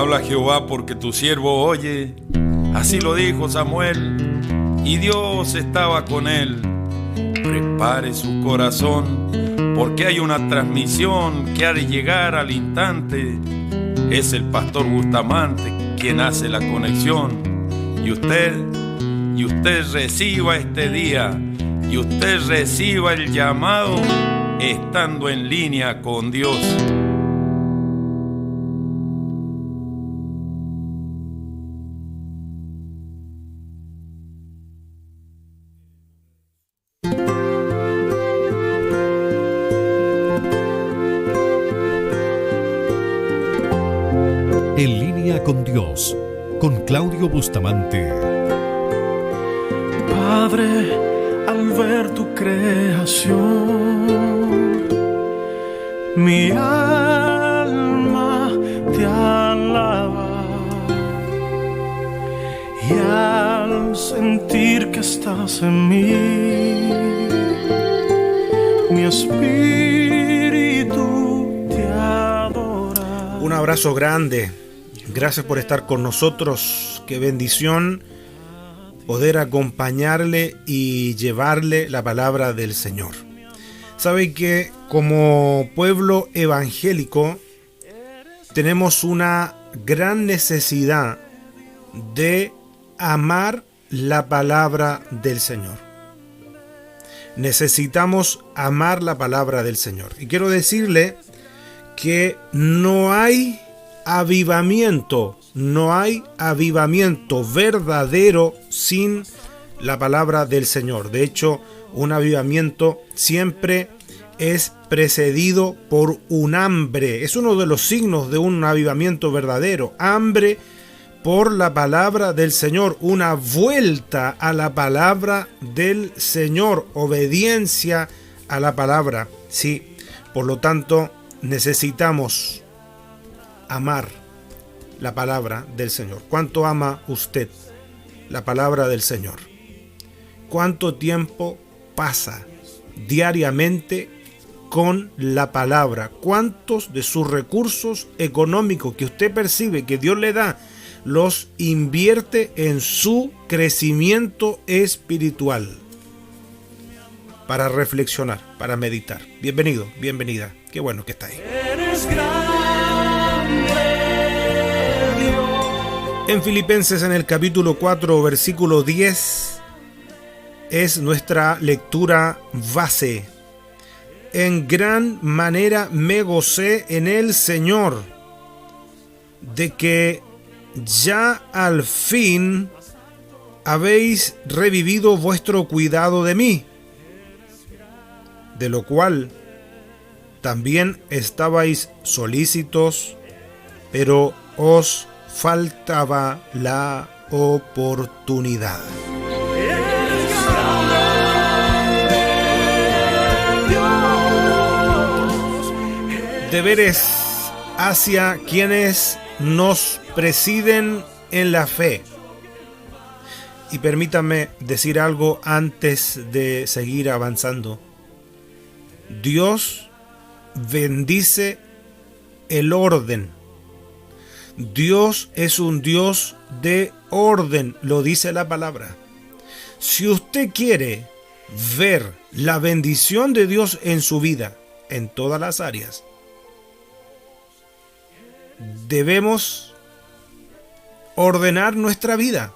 Habla Jehová porque tu siervo oye. Así lo dijo Samuel, y Dios estaba con él. Prepare su corazón, porque hay una transmisión que ha de llegar al instante. Es el pastor Bustamante quien hace la conexión. Y usted reciba este día, y usted reciba el llamado estando en línea con Dios. En línea con Dios, con Claudio Bustamante. Padre, al ver tu creación, mi alma te alaba, y al sentir que estás en mí, mi espíritu te adora. Un abrazo grande. Gracias por estar con nosotros. Qué bendición poder acompañarle y llevarle la palabra del Señor. Sabe que como pueblo evangélico tenemos una gran necesidad de amar la palabra del Señor. Necesitamos amar la palabra del Señor. Y quiero decirle que no hay avivamiento verdadero sin la palabra del Señor. De hecho, un avivamiento siempre es precedido por un hambre. Es uno de los signos de un avivamiento verdadero. Hambre por la palabra del Señor, una vuelta a la palabra del Señor, obediencia a la palabra. Sí, por lo tanto, necesitamos amar la palabra del Señor. ¿Cuánto ama usted la palabra del Señor? ¿Cuánto tiempo pasa diariamente con la palabra? ¿Cuántos de sus recursos económicos que usted percibe que Dios le da los invierte en su crecimiento espiritual? Para reflexionar, para meditar. Bienvenido, bienvenida. Qué bueno que está ahí. Eres grande, Dios. En Filipenses, en el capítulo 4, versículo 10, es nuestra lectura base. En gran manera me gocé en el Señor, de que ya al fin habéis revivido vuestro cuidado de mí, de lo cual también estabais solícitos, pero os faltaba la oportunidad. Deberes hacia quienes nos presiden en la fe. Y permítanme decir algo antes de seguir avanzando. Dios bendice el orden. Dios es un Dios de orden, lo dice la palabra. Si usted quiere ver la bendición de Dios en su vida, en todas las áreas, debemos ordenar nuestra vida.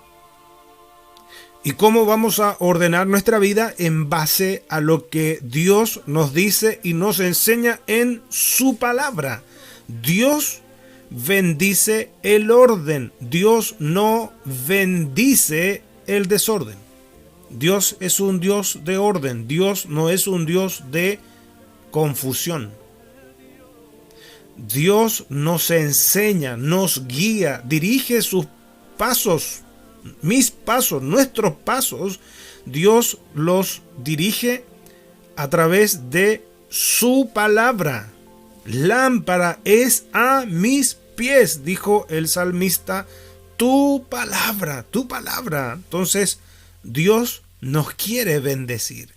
¿Y cómo vamos a ordenar nuestra vida? En base a lo que Dios nos dice y nos enseña en su palabra. Dios bendice el orden. Dios no bendice el desorden. Dios es un Dios de orden. Dios no es un Dios de confusión. Dios nos enseña, nos guía, dirige sus pasos, mis pasos, nuestros pasos. Dios los dirige a través de su palabra. Lámpara es a mis pies, dijo el salmista, tu palabra, tu palabra. Entonces, Dios nos quiere bendecir.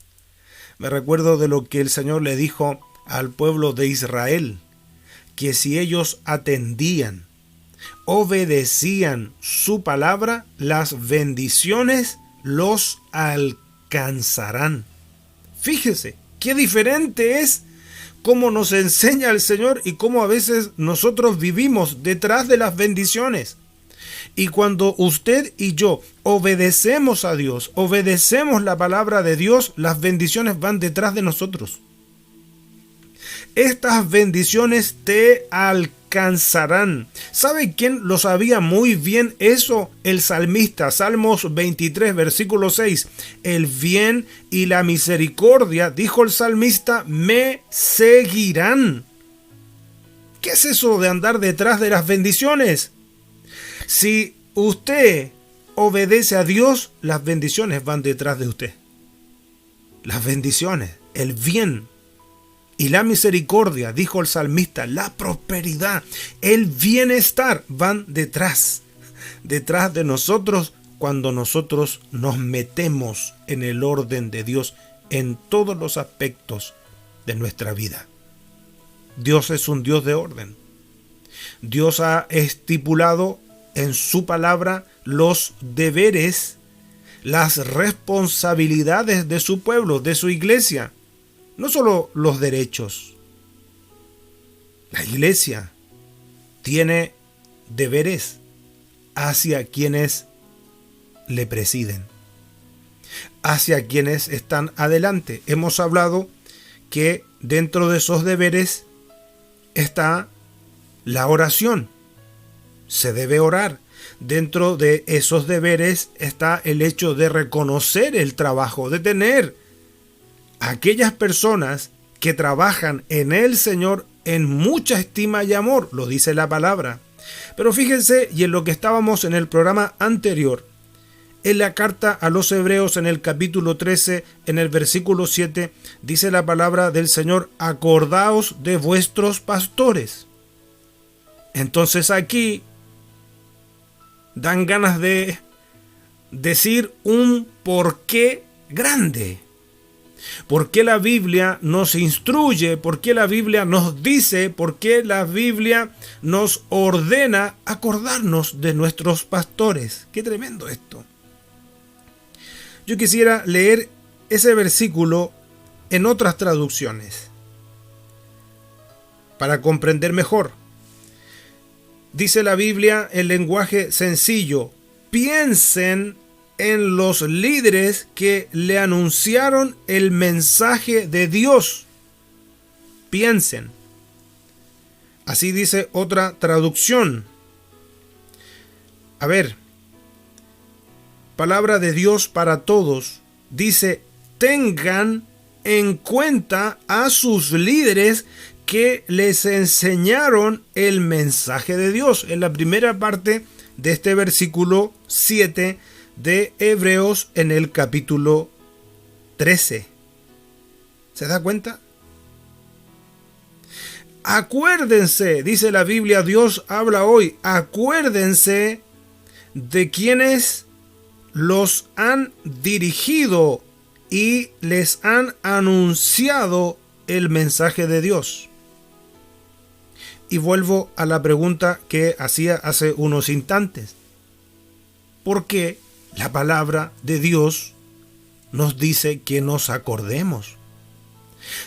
Me recuerdo de lo que el Señor le dijo al pueblo de Israel, que si ellos atendían obedecían su palabra, las bendiciones los alcanzarán. Fíjese, qué diferente es cómo nos enseña el Señor y cómo a veces nosotros vivimos detrás de las bendiciones. Y cuando usted y yo obedecemos a Dios, obedecemos la palabra de Dios, las bendiciones van detrás de nosotros. Estas bendiciones te alcanzarán. ¿Sabe quién lo sabía muy bien eso? El salmista, Salmos 23, versículo 6. El bien y la misericordia, dijo el salmista, me seguirán. ¿Qué es eso de andar detrás de las bendiciones? Si usted obedece a Dios, las bendiciones van detrás de usted. Las bendiciones, el bien y la misericordia, dijo el salmista, la prosperidad, el bienestar van detrás de nosotros cuando nosotros nos metemos en el orden de Dios en todos los aspectos de nuestra vida. Dios es un Dios de orden. Dios ha estipulado en su palabra los deberes, las responsabilidades de su pueblo, de su iglesia. No solo los derechos. La iglesia tiene deberes hacia quienes le presiden, hacia quienes están adelante. Hemos hablado que dentro de esos deberes está la oración. Se debe orar. Dentro de esos deberes está el hecho de reconocer el trabajo, de tener aquellas personas que trabajan en el Señor en mucha estima y amor, lo dice la palabra. Pero fíjense, y en lo que estábamos en el programa anterior, en la carta a los Hebreos en el capítulo 13, en el versículo 7, dice la palabra del Señor, acordaos de vuestros pastores. Entonces aquí dan ganas de decir un porqué grande. ¿Por qué la Biblia nos instruye? ¿Por qué la Biblia nos dice? ¿Por qué la Biblia nos ordena acordarnos de nuestros pastores? ¡Qué tremendo esto! Yo quisiera leer ese versículo en otras traducciones para comprender mejor. Dice la Biblia en lenguaje sencillo: piensen en los líderes que le anunciaron el mensaje de Dios. Piensen. Así dice otra traducción. A ver, palabra de Dios para todos. Dice, tengan en cuenta a sus líderes que les enseñaron el mensaje de Dios. En la primera parte de este versículo 7 de Hebreos en el capítulo 13. ¿Se da cuenta? Acuérdense, dice la Biblia, Dios habla hoy, acuérdense de quienes los han dirigido y les han anunciado el mensaje de Dios. Y vuelvo a la pregunta que hacía hace unos instantes. ¿Por qué la palabra de Dios nos dice que nos acordemos?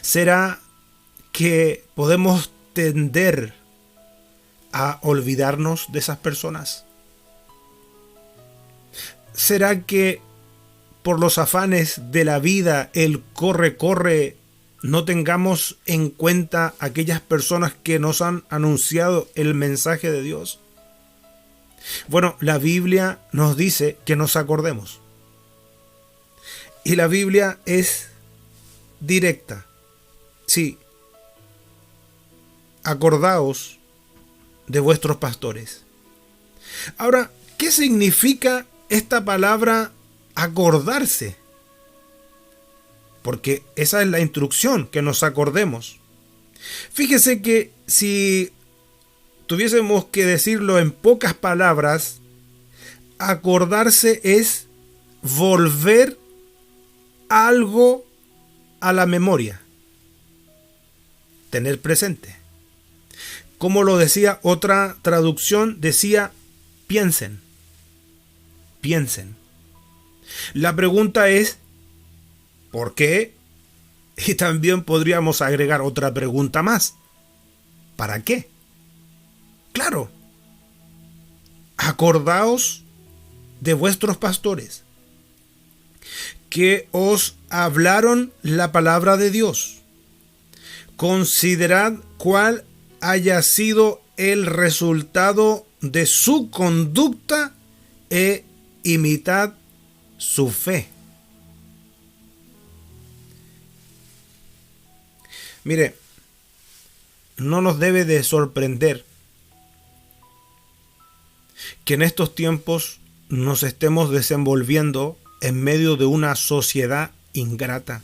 ¿Será que podemos tender a olvidarnos de esas personas? ¿Será que por los afanes de la vida, el corre, no tengamos en cuenta aquellas personas que nos han anunciado el mensaje de Dios? Bueno, la Biblia nos dice que nos acordemos. Y la Biblia es directa. Sí. Acordaos de vuestros pastores. Ahora, ¿qué significa esta palabra acordarse? Porque esa es la instrucción, que nos acordemos. Fíjese que si tuviésemos que decirlo en pocas palabras, acordarse es volver algo a la memoria, tener presente. Como lo decía otra traducción, decía piensen. Piensen. La pregunta es, ¿por qué? Y también podríamos agregar otra pregunta más. ¿Para qué? Claro. Acordaos de vuestros pastores, que os hablaron la palabra de Dios. Considerad cuál haya sido el resultado de su conducta e imitad su fe. Mire, no nos debe de sorprender que en estos tiempos nos estemos desenvolviendo en medio de una sociedad ingrata.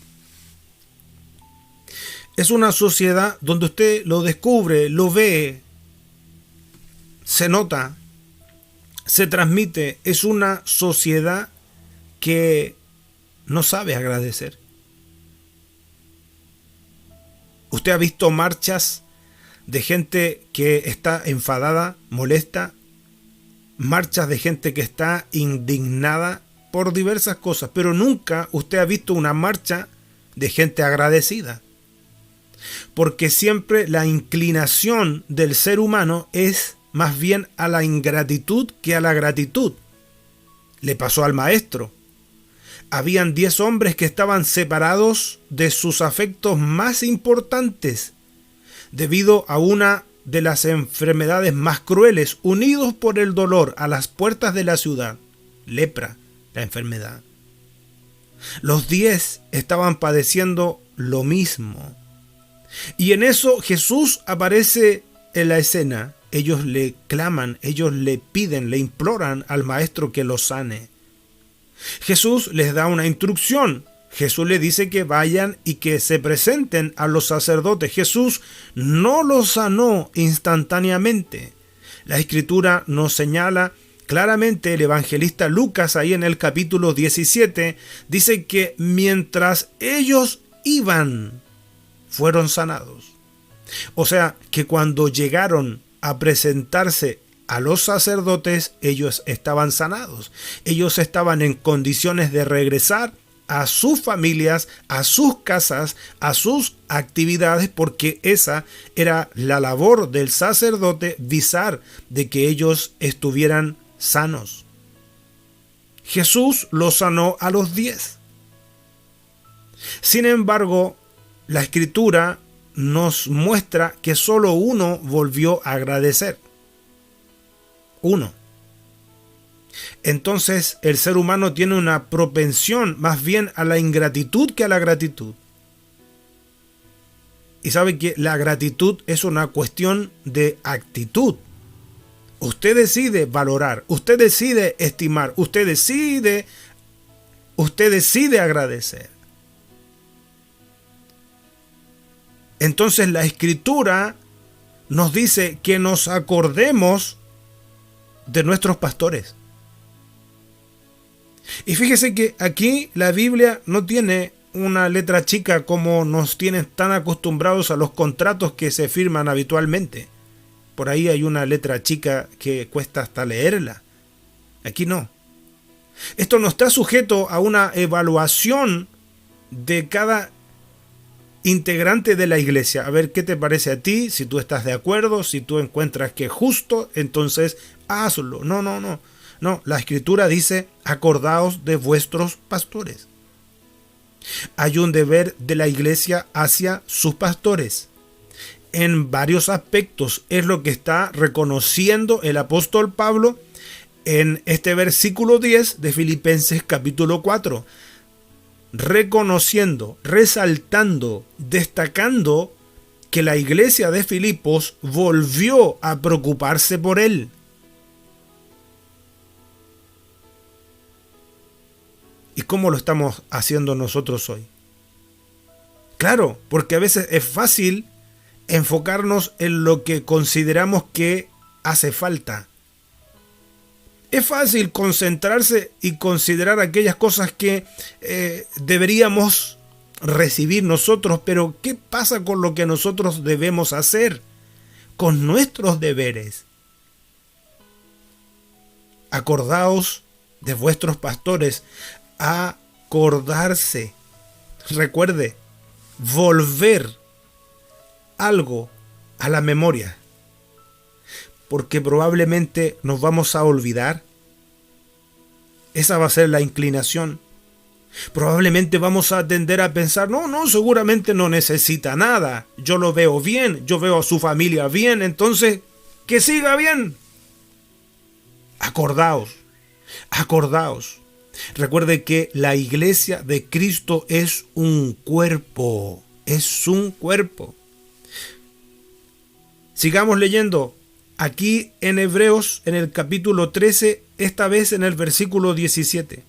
Es una sociedad donde usted lo descubre, lo ve, se nota, se transmite. Es una sociedad que no sabe agradecer. Usted ha visto marchas de gente que está enfadada, molesta, marchas de gente que está indignada por diversas cosas, pero nunca usted ha visto una marcha de gente agradecida. Porque siempre la inclinación del ser humano es más bien a la ingratitud que a la gratitud. Le pasó al maestro. Habían 10 hombres que estaban separados de sus afectos más importantes debido a una de las enfermedades más crueles, unidos por el dolor a las puertas de la ciudad. Lepra, la enfermedad. Los 10 estaban padeciendo lo mismo. Y en eso Jesús aparece en la escena. Ellos le claman, ellos le piden, le imploran al maestro que los sane. Jesús les da una instrucción. Jesús les dice que vayan y que se presenten a los sacerdotes. Jesús no los sanó instantáneamente. La Escritura nos señala claramente, el evangelista Lucas, ahí en el capítulo 17, dice que mientras ellos iban, fueron sanados. O sea, que cuando llegaron a presentarse a los sacerdotes, ellos estaban sanados. Ellos estaban en condiciones de regresar a sus familias, a sus casas, a sus actividades, porque esa era la labor del sacerdote, visar de que ellos estuvieran sanos. Jesús los sanó a los 10. Sin embargo, la Escritura nos muestra que solo uno volvió a agradecer. Uno. Entonces el ser humano tiene una propensión más bien a la ingratitud que a la gratitud. Y sabe que la gratitud es una cuestión de actitud. Usted decide valorar, usted decide estimar, usted decide agradecer. Entonces la Escritura nos dice que nos acordemos de nuestros pastores. Y fíjese que aquí la Biblia no tiene una letra chica como nos tienen tan acostumbrados a los contratos que se firman habitualmente. Por ahí hay una letra chica que cuesta hasta leerla. Aquí no. Esto no está sujeto a una evaluación de cada integrante de la iglesia. A ver qué te parece a ti, si tú estás de acuerdo, si tú encuentras que es justo, entonces hazlo. No, la Escritura dice, acordaos de vuestros pastores. Hay un deber de la iglesia hacia sus pastores. En varios aspectos es lo que está reconociendo el apóstol Pablo en este versículo 10 de Filipenses capítulo 4. Reconociendo, resaltando, destacando que la iglesia de Filipos volvió a preocuparse por él. ¿Y cómo lo estamos haciendo nosotros hoy? Claro, porque a veces es fácil enfocarnos en lo que consideramos que hace falta. Es fácil concentrarse y considerar aquellas cosas que deberíamos recibir nosotros, pero ¿qué pasa con lo que nosotros debemos hacer? con nuestros deberes. Acordaos de vuestros pastores. Acordarse. Recuerde, volver algo a la memoria. Porque probablemente nos vamos a olvidar. Esa va a ser la inclinación. Probablemente vamos a tender a pensar, no, seguramente no necesita nada. Yo lo veo bien, yo veo a su familia bien, entonces, que siga bien. Acordaos. Recuerde que la iglesia de Cristo es un cuerpo. Sigamos leyendo. Aquí en Hebreos, en el capítulo 13, esta vez en el versículo 17.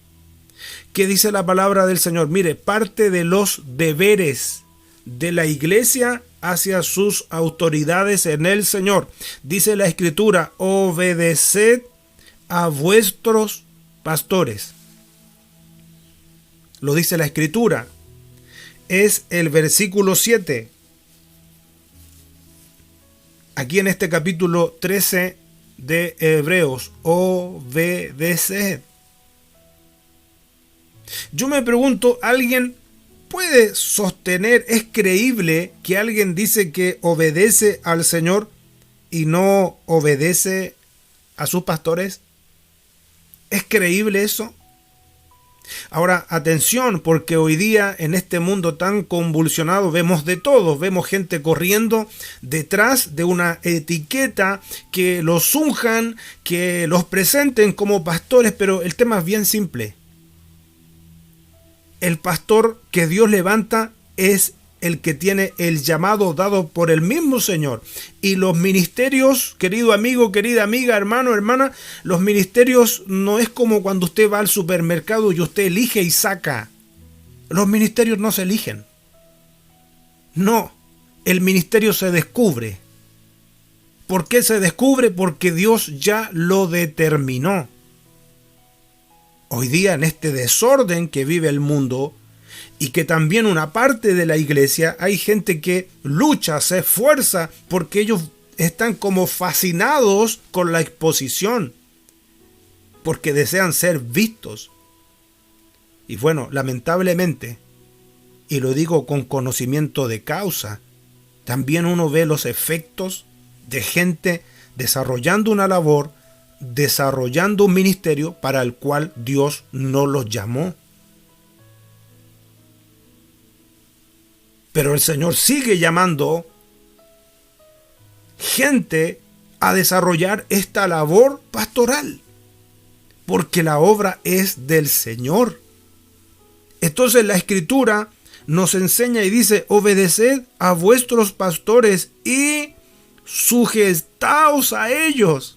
¿Qué dice la palabra del Señor? Mire, parte de los deberes de la iglesia hacia sus autoridades en el Señor. Dice la Escritura, obedeced a vuestros pastores. Lo dice la Escritura. Es el versículo 7. Aquí en este capítulo 13 de Hebreos, obedeced. Yo me pregunto, ¿alguien puede sostener, es creíble que alguien dice que obedece al Señor y no obedece a sus pastores? ¿Es creíble eso? Ahora, atención, porque hoy día en este mundo tan convulsionado vemos de todo, vemos gente corriendo detrás de una etiqueta, que los unjan, que los presenten como pastores, pero el tema es bien simple. El pastor que Dios levanta es el que tiene el llamado dado por el mismo Señor. Y los ministerios, querido amigo, querida amiga, hermano, hermana, los ministerios no es como cuando usted va al supermercado y usted elige y saca. Los ministerios no se eligen. No, el ministerio se descubre. ¿Por qué se descubre? Porque Dios ya lo determinó. Hoy día, en este desorden que vive el mundo, y que también una parte de la iglesia, hay gente que lucha, se esfuerza, porque ellos están como fascinados con la exposición, porque desean ser vistos. Y bueno, lamentablemente, y lo digo con conocimiento de causa, también uno ve los efectos de gente desarrollando una labor, desarrollando un ministerio para el cual Dios no los llamó. Pero el Señor sigue llamando gente a desarrollar esta labor pastoral, porque la obra es del Señor. Entonces la Escritura nos enseña y dice, obedeced a vuestros pastores y sujetaos a ellos.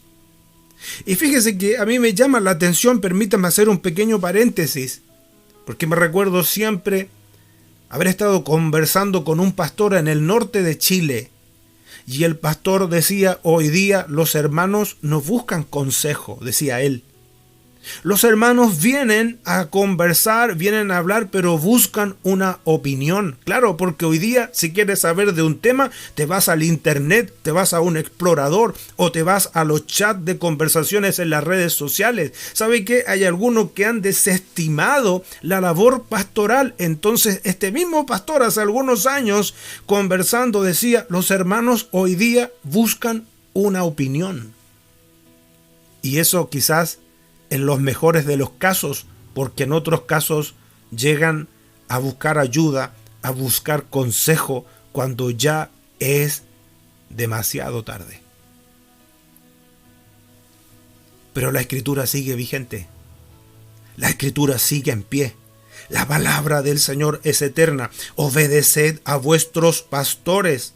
Y fíjese que a mí me llama la atención, permítame hacer un pequeño paréntesis, porque me recuerdo siempre haber estado conversando con un pastor en el norte de Chile, y el pastor decía, hoy día los hermanos no buscan consejo, decía él. Los hermanos vienen a conversar, vienen a hablar, pero buscan una opinión. Claro, porque hoy día, si quieres saber de un tema, te vas al internet, te vas a un explorador o te vas a los chats de conversaciones en las redes sociales. ¿Sabe qué? Hay algunos que han desestimado la labor pastoral. Entonces, este mismo pastor hace algunos años, conversando, decía, los hermanos hoy día buscan una opinión. Y eso quizás en los mejores de los casos, porque en otros casos llegan a buscar ayuda, a buscar consejo, cuando ya es demasiado tarde. Pero la Escritura sigue vigente. La Escritura sigue en pie. La palabra del Señor es eterna. Obedeced a vuestros pastores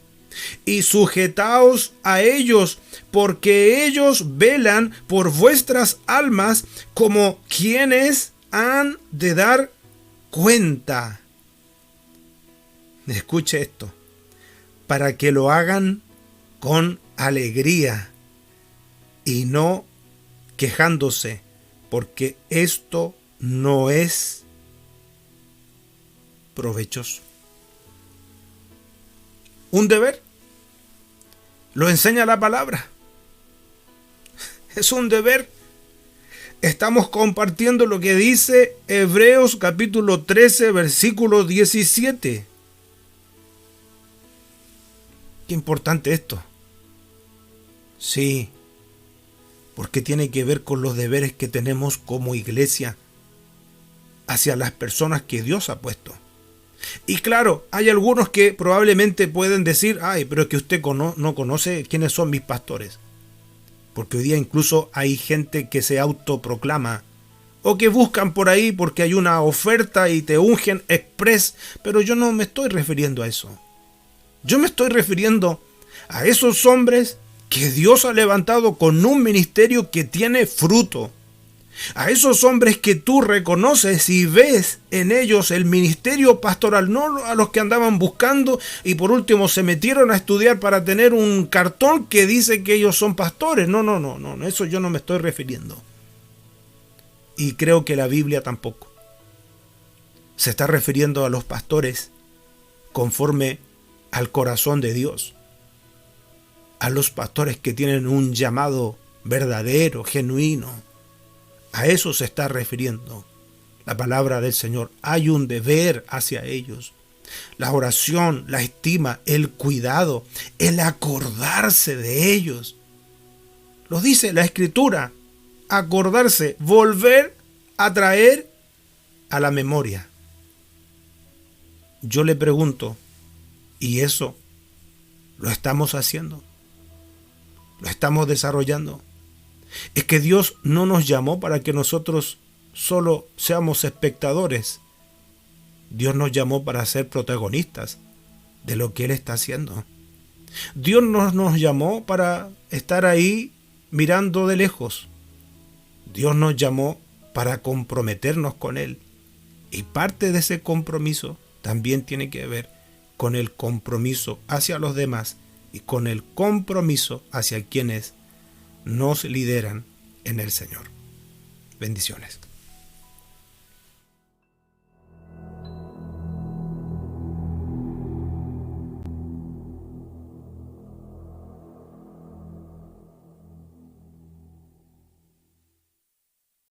y sujetaos a ellos, porque ellos velan por vuestras almas como quienes han de dar cuenta. Escuche esto, para que lo hagan con alegría y no quejándose, porque esto no es provechoso. Un deber. Lo enseña la palabra. Es un deber. Estamos compartiendo lo que dice Hebreos capítulo 13, versículo 17. Qué importante esto. Sí, porque tiene que ver con los deberes que tenemos como iglesia hacia las personas que Dios ha puesto. Y claro, hay algunos que probablemente pueden decir, ay, pero es que usted no conoce quiénes son mis pastores. Porque hoy día incluso hay gente que se autoproclama o que buscan por ahí porque hay una oferta y te ungen express, pero yo no me estoy refiriendo a eso. Yo me estoy refiriendo a esos hombres que Dios ha levantado con un ministerio que tiene fruto. A esos hombres que tú reconoces y ves en ellos el ministerio pastoral, no a los que andaban buscando y por último se metieron a estudiar para tener un cartón que dice que ellos son pastores. No, eso yo no me estoy refiriendo. Y creo que la Biblia tampoco. Se está refiriendo a los pastores conforme al corazón de Dios. A los pastores que tienen un llamado verdadero, genuino. A eso se está refiriendo la palabra del Señor. Hay un deber hacia ellos. La oración, la estima, el cuidado, el acordarse de ellos. Lo dice la Escritura. Acordarse, volver a traer a la memoria. Yo le pregunto, ¿y eso lo estamos haciendo? ¿Lo estamos desarrollando? Es que Dios no nos llamó para que nosotros solo seamos espectadores. Dios nos llamó para ser protagonistas de lo que Él está haciendo. Dios no nos llamó para estar ahí mirando de lejos. Dios nos llamó para comprometernos con Él. Y parte de ese compromiso también tiene que ver con el compromiso hacia los demás y con el compromiso hacia quienes nos lideran en el Señor. Bendiciones.